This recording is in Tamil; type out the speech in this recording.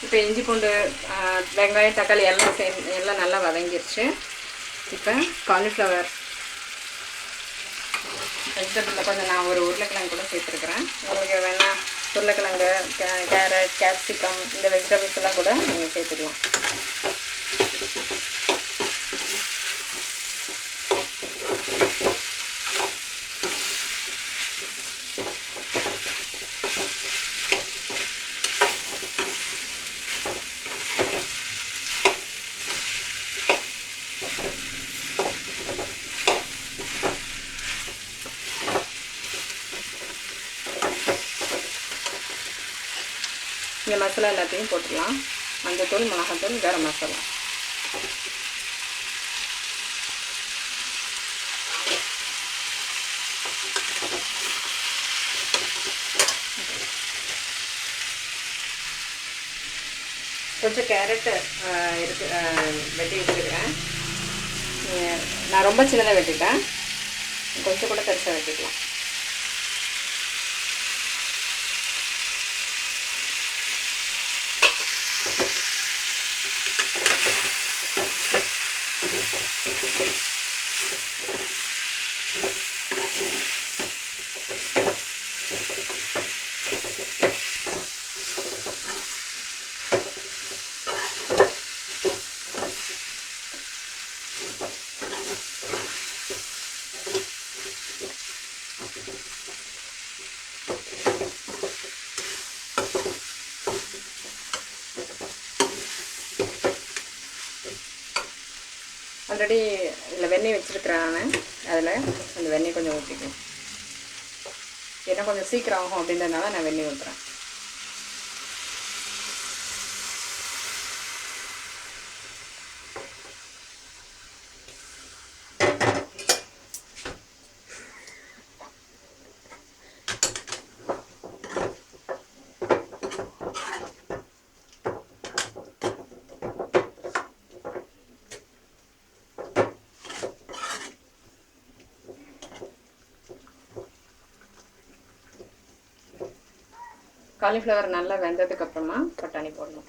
இப்போ இஞ்சி பூண்டு வெங்காயம் தக்காளி எல்லாம் நல்லா வதங்கிருச்சு. இப்போ காலிஃப்ளவர் வெஜிடபிளில் கொஞ்சம் நான் ஒரு உருளைக்கிழங்கு கூட சேர்த்துருக்குறேன். உங்களுக்கு வேணால் உருளைக்கிழங்கு, கேரட், கேப்சிகம் இந்த வெஜிடபிள்ஸ் எல்லாம் கூட நீங்கள் சேர்த்துக்கலாம். இந்த மசாலா எல்லாத்தையும் போட்டுக்கலாம். மஞ்சத்தூள், மிளகாத்தூள், கரம் மசாலா. கொஞ்சம் கேரட்டு வெட்டி வச்சுருக்கிறேன். நான் ரொம்ப சின்னதாக வெட்டிட்டேன், கொஞ்சம் கூட பெருசாக வெட்டிக்கலாம். ஆல்ரெடி இதில் வெண்ணெய் வச்சுருக்கிறேன் நான். அதில் அந்த வெண்ணெய் கொஞ்சம் ஊற்றிக்குவேன். ஏன்னா கொஞ்சம் சீக்கிரம் ஆகும் அப்படின்றதுனால நான் வெண்ணெய் ஊற்றுறேன். காலிஃப்ளவர் நல்லா வெந்ததுக்கப்புறமா பட்டாணி போடணும்.